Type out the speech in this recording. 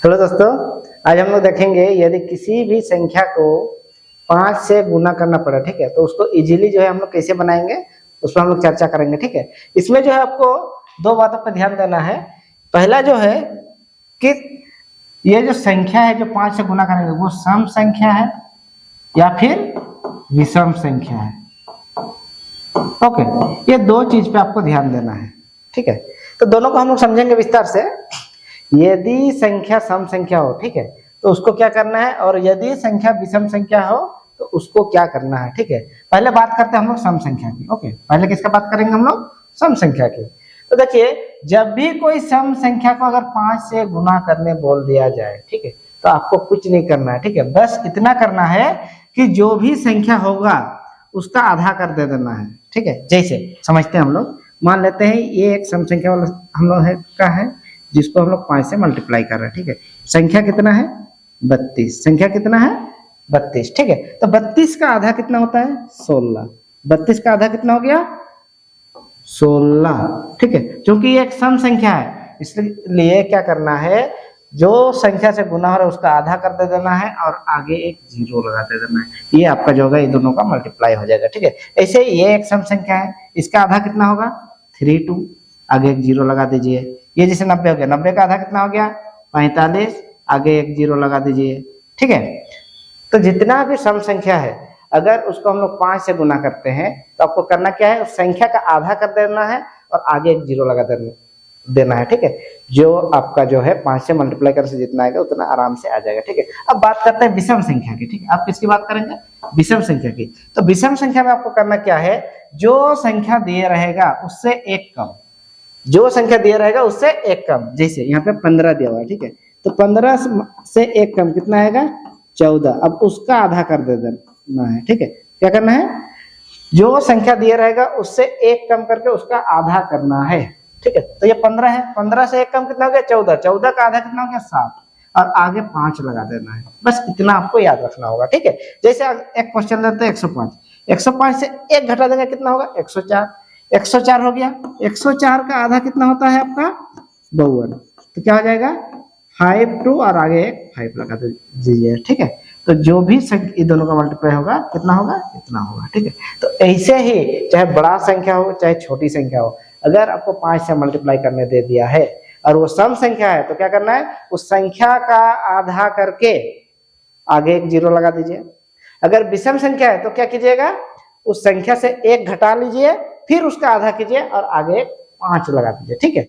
Hello दोस्तों, आज हम लोग देखेंगे यदि किसी भी संख्या को 5 से गुना करना पड़ा, ठीक है, तो उसको इजीली जो है हम लोग कैसे बनाएंगे उस पर हम लोग चर्चा करेंगे। ठीक है, इसमें जो है आपको दो बातों पर ध्यान देना है। पहला जो है कि ये जो संख्या है जो 5 से गुना करेंगे वो सम संख्या है या फिर विषम संख्या है। ओके, ये दो चीज पे आपको ध्यान देना है। ठीक है, तो दोनों को हम लोग समझेंगे विस्तार से। यदि संख्या सम संख्या हो, ठीक है, तो उसको क्या करना है, और यदि संख्या विषम संख्या हो तो उसको क्या करना है। ठीक है, पहले बात करते हैं हम लोग सम संख्या की। ओके, पहले किसका बात करेंगे हम लोग? सम संख्या की। तो देखिए, जब भी कोई सम संख्या को अगर 5 से गुना करने बोल दिया जाए, ठीक है, तो आपको कुछ नहीं करना है। ठीक है, बस इतना करना है कि जो भी संख्या होगा उसका आधा कर दे देना है। ठीक है, जैसे समझते हैं हम लोग, मान लेते हैं ये एक सम संख्या वाला हम लोग का है जिसको हम लोग 5 से मल्टीप्लाई कर रहे हैं। ठीक है, संख्या कितना है? 32। संख्या कितना है? 32। ठीक है, तो 32 का आधा कितना होता है? 16। 32 का आधा कितना हो गया? 16। ठीक है, क्योंकि ये एक सम संख्या है इसलिए क्या करना है, जो संख्या से गुना हो रहा है उसका आधा कर दे देना है और आगे एक जीरो लगा दे देना है। ये आपका जो होगा ये दोनों का मल्टीप्लाई हो जाएगा। ठीक है, ऐसे ये एक सम संख्या है, इसका आधा कितना होगा? 32, आगे एक जीरो लगा दीजिए। ये जैसे 90 हो गया, 90 का आधा कितना हो गया? 45, आगे एक जीरो लगा दीजिए। ठीक है, तो जितना भी सम संख्या है अगर उसको हम लोग 5 से गुना करते हैं तो आपको करना क्या है, उस संख्या का आधा कर देना है और आगे एक जीरो लगा देना है। ठीक है, जो आपका जो है 5 से मल्टीप्लाई करने से जितना आएगा उतना आराम से आ जाएगा। ठीक है, अब बात करते हैं विषम संख्या की। ठीक है, आप किसकी बात करेंगे? विषम संख्या की। तो विषम संख्या में आपको करना क्या है, जो संख्या दिए रहेगा उससे एक कम, जो संख्या दिया रहेगा उससे एक कम। जैसे यहाँ पे 15 दिया हुआ है, ठीक है, तो 15 से एक कम कितना आएगा? 14। अब उसका आधा कर दे देना है। ठीक है, क्या करना है, जो संख्या दिया रहेगा उससे एक कम करके उसका आधा करना है। ठीक है, तो ये 15 है, 15 से एक कम कितना हो गया? 14। 14 का आधा कितना हो गया? 7, और आगे 5 लगा देना है। बस इतना आपको याद रखना होगा। ठीक है, जैसे एक क्वेश्चन लेते हैं 105। 105 से एक घटा देंगे कितना होगा? 104। 104 हो गया। 104 का आधा कितना होता है आपका? 52। तो क्या हो जाएगा? 52 और आगे एक 5 लगा दीजिए। ठीक है, तो जो भी ये दोनों का मल्टीप्लाई होगा कितना होगा? इतना होगा। ठीक है, तो ऐसे ही चाहे बड़ा संख्या हो चाहे छोटी संख्या हो, अगर आपको 5 से मल्टीप्लाई करने दे दिया है और वो सम संख्या है तो क्या करना है, उस संख्या का आधा करके आगे एक जीरो लगा दीजिए। अगर विषम संख्या है तो क्या कीजिएगा, उस संख्या से एक घटा लीजिए, फिर उसका आधा कीजिए और आगे 5 लगा दीजिए। ठीक है।